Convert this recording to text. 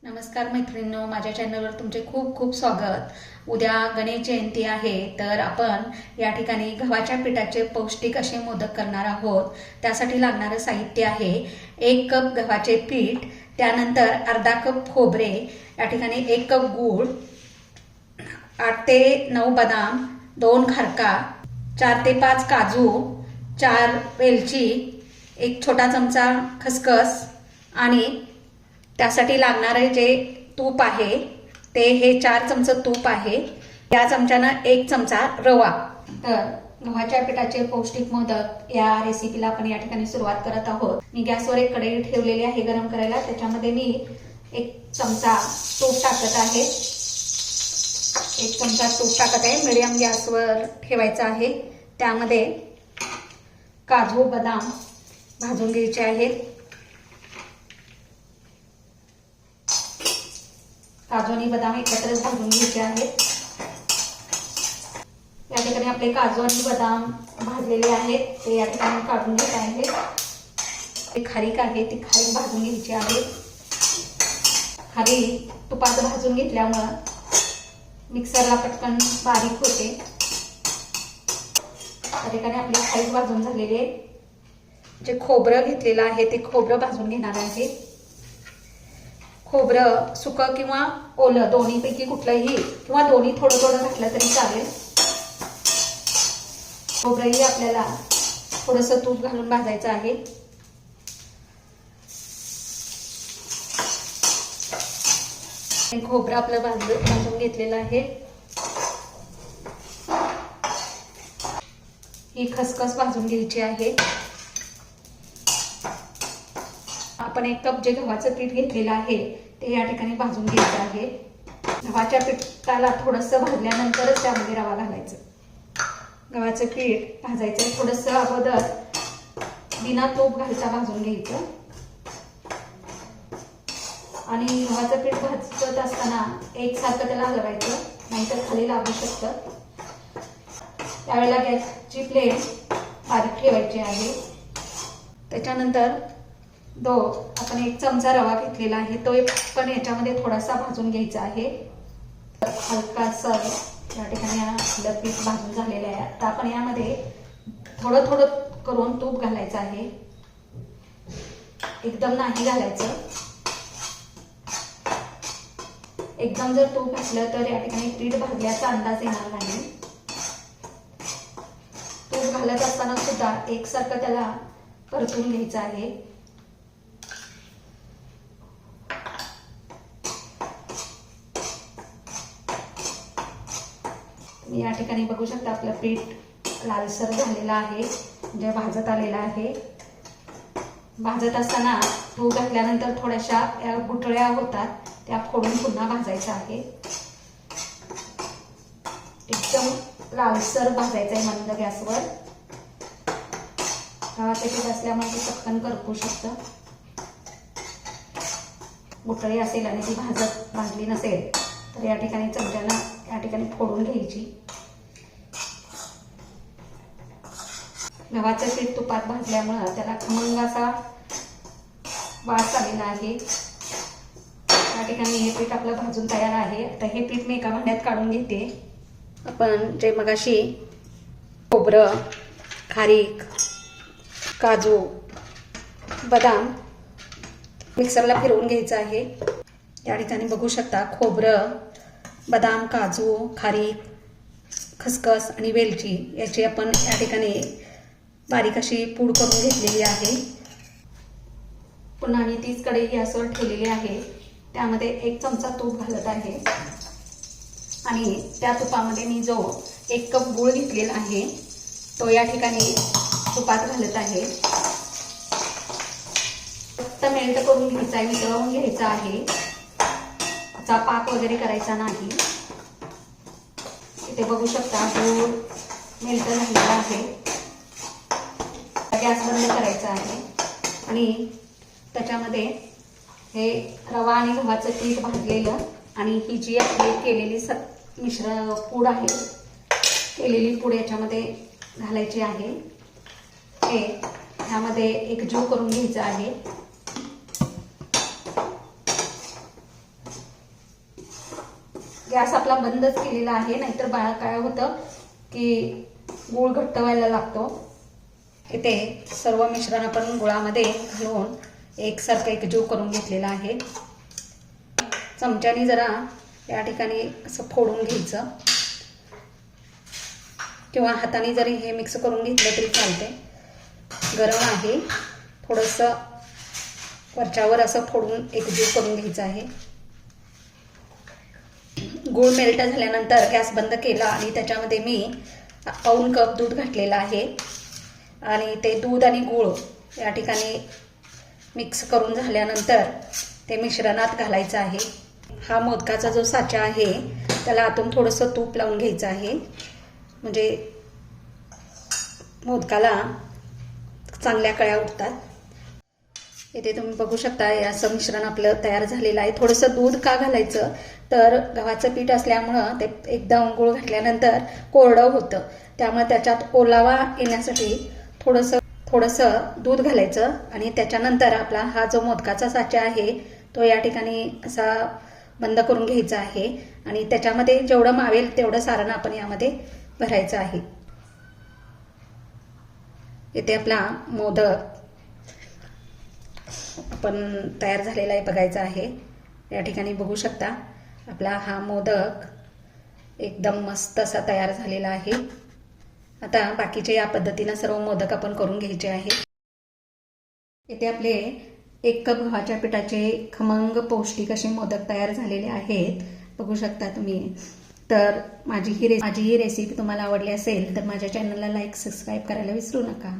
नमस्कार मैत्रिणींनो, माझ्या चॅनलवर तुमचे खूप खूप स्वागत। उद्या गणेश जयंती आहे, तर आपण या ठिकाणी गव्हाच्या पिठाचे पौष्टिक असे मोदक करणार आहोत। त्यासाठी लागणारे साहित्य आहे 1 कप गव्हाचे पीठ, त्यानंतर अर्धा कप खोबरे, या ठिकाणी 1 कप गूळ, 8 ते 9 बदाम, 2 खारका, 4 ते 5 काजू, 4 वेलची, 1 छोटा चमचा खसखस आणि त्यासाठी लागणारे जे तूप आहे ते हे 4 चमचे तूप आहे। या चमच्यानं 1 चमचा रवा। तर गव्हाच्या पिठाचे पौष्टिक मोदक या रेसिपीला आपण या ठिकाणी सुरुवात करत आहोत। मी गॅसवर एक कढई ठेवलेली आहे गरम करायला। त्याच्यामध्ये मी 1 चमचा तूप टाकत आहे। 1 चमचा तूप टाकत आहे। मीडियम गॅसवर ठेवायचं आहे। त्यामध्ये काजू बदाम भाजून घ्यायचे आहेत। काजू आणि बदाम एकत्रच भाजून घ्यायचे आहेत। या ठिकाणी आपले काजू आणि बदाम भाजलेले आहेत, ते या ठिकाणी काढून घेत आहे। खारीक आहे, ती खारीक भाजून घ्यायची आहे। खारीक तुपात भाजून घेतल्यामुळे मिक्सरला पटकन बारीक होते। या ठिकाणी आपली खारीक भाजून झालेली आहे। जे खोबरं घेतलेलं आहे ते खोबरं भाजून घेणार आहे। खोबरं सुकं किंवा ओलं दोन्हीपैकी कुठलंही किंवा दोन्ही थोडं थोडं घातलं तरी चालेल। खोबरंही आपल्याला थोडंसं तूप घालून भाजायचं आहे। खोबरं आपलं भाजून घेतलेलं आहे। ही खसखस भाजून घ्यायची आहे। आपण 1 कप जे गव्हाचं पीठ घेतलेलं आहे ते या ठिकाणी भाजून घ्यायचं आहे। गव्हाच्या पिठाला थोडंसं भाजल्यानंतरच त्यामध्ये रवा घालायचं। गव्हाचं पीठ भाजायचं थोडंसं अगोदर बिना तूप घालता भाजून घ्यायचं आणि गव्हाचं पीठ भाजत असताना एकसारखं त्याला हलवायचं, नाहीतर खाली लागू शकतं। त्यावेळेला गॅसची फ्लेम बारीक ठेवायची आहे। त्याच्यानंतर आपण 1 चमचा रवा घेतलेला आहे, तो पण याच्यामध्ये थोडासा भाजून घ्यायचा आहे। हलकासा या ठिकाणी आपलं पीठ भाजून झालेलं आहे। आता आपण यामध्ये थोडं थोडं करून तूप घालायचं आहे, एकदम नाही घालायचं। एकदम जर तूप घातलं तर या ठिकाणी पीठ भाजल्याचा अंदाज येणार नाही। तूप घालत असताना सुद्धा एकसारखं त्याला परतून घ्यायचं आहे। या ठिकाणी बघू शकता आपलं पीठ लालसर झालेलं आहे, म्हणजे भाजत आलेलं आहे। भाजत असताना तूप घातल्यानंतर थोड्याशा गुठळ्या होतात, त्या फोडून पुन्हा भाजायचं आहे। एकदम लालसर भाजायचं आहे मंद गॅसवर। गव्हाचं पीठ असल्यामुळे ते पटकन करपू शकतं। गुठळी असेल आणि ती भाजली नसेल तर या ठिकाणी चमच्यानं या ठिकाणी फोडून घ्यायची। गव्हाचं पीठ तुपात भाजल्यामुळे त्याला खमंग असा वास आलेला आहे। या ठिकाणी हे पीठ आपलं भाजून तयार आहे। आता हे पीठ मी एका भांड्यात काढून घेते। आपण जे मगाशी खोबरं, खारीक, काजू, बदाम मिक्सरला फिरवून घ्यायचं आहे। या ठिकाणी बघू शकता खोबरं, बदाम, काजू, खारीक, खसखस आणि वेलची याची आपण या ठिकाणी बारीक अशी पूड करून घेतलेली आहे। पुन्हा मी तीच कढई गॅसवर ठेवलेली आहे। त्यामध्ये 1 चमचा तूप घालत आहे आणि त्या तुपामध्ये मी जो 1 कप गूळ घेतलेला आहे तो या ठिकाणी तुपात घालत आहे। फक्त मेल्ट करून घ्यायचा आहे, वितळवून घ्यायचा आहे। चा पाक वगैरे करायचा नाही। इथे बघू शकता गूळ मेल्ट झालेला आहे। गॅस बंद करायचा आहे आणि त्याच्यामध्ये हे रवा आणि गव्हाचं पीठ भाजलेलं आणि ही जी आपली केलेली पूड आहे, केलेली पूड याच्यामध्ये घालायची आहे। हे ह्यामध्ये एकजीव करून घ्यायचं आहे। गॅस आपला बंदच केलेला आहे, नाहीतर काय होतं की गूळ घट्ट व्हायला लागतो. इथे सर्व मिश्रण आपण गुळामध्ये घालून एकसारखं एकजीव करून घेतलेला आहे. चमच्याने जरा या ठिकाणी असं फोडून घ्यायचं किंवा हाताने जरी हे मिक्स करून घेतलं तरी चालते. गरम आहे, थोडंसं वरच्यावर असं फोडून एकजीव करून घ्यायचं आहे. गूळ मेल्ट झाल्यानंतर गॅस बंद केला आणि त्याच्यामध्ये मी पाऊण कप दूध घातलेलं आहे आणि ते दूध आणि गूळ या ठिकाणी मिक्स करून झाल्यानंतर ते मिश्रणात घालायचं आहे. हा मोदकाचा जो साचा आहे त्याला आतून थोडंसं तूप लावून घ्यायचं आहे, म्हणजे मोदकाला चांगल्या कळ्या उठतात. इथे तुम्ही बघू शकता हे असं मिश्रण आपलं तयार झालेलं आहे. थोडंसं दूध का घालायचं तर गव्हाचं पीठ असल्यामुळं ते एकदम गूळ घातल्यानंतर कोरडं होतं, त्यामुळे त्याच्यात ओलावा येण्यासाठी थोडंसं दूध घालायचं आणि त्याच्यानंतर आपला हा जो मोदकाचा साचा आहे तो या ठिकाणी असा बंद करून घ्यायचा आहे आणि त्याच्यामध्ये जेवढं मावेल तेवढं सारण आपण यामध्ये भरायचं आहे. इथे आपला मोदक आपण तयार झालेला आहे बघायचा आहे. या ठिकाणी बघू शकता आपला हा मोदक एकदम मस्त असा तयार झालेला आहे. आता बाकीचे या पद्धतीनं सर्व मोदक आपण करून घ्यायचे आहे. इथे आपले 1 कप गव्हाच्या पिठाचे खमंग पौष्टिक असे मोदक तयार झालेले आहेत, बघू शकता तुम्ही. तर माझी ही रेसिपी तुम्हाला आवडली असेल तर माझ्या चॅनलला लाईक सबस्क्राईब करायला विसरू नका.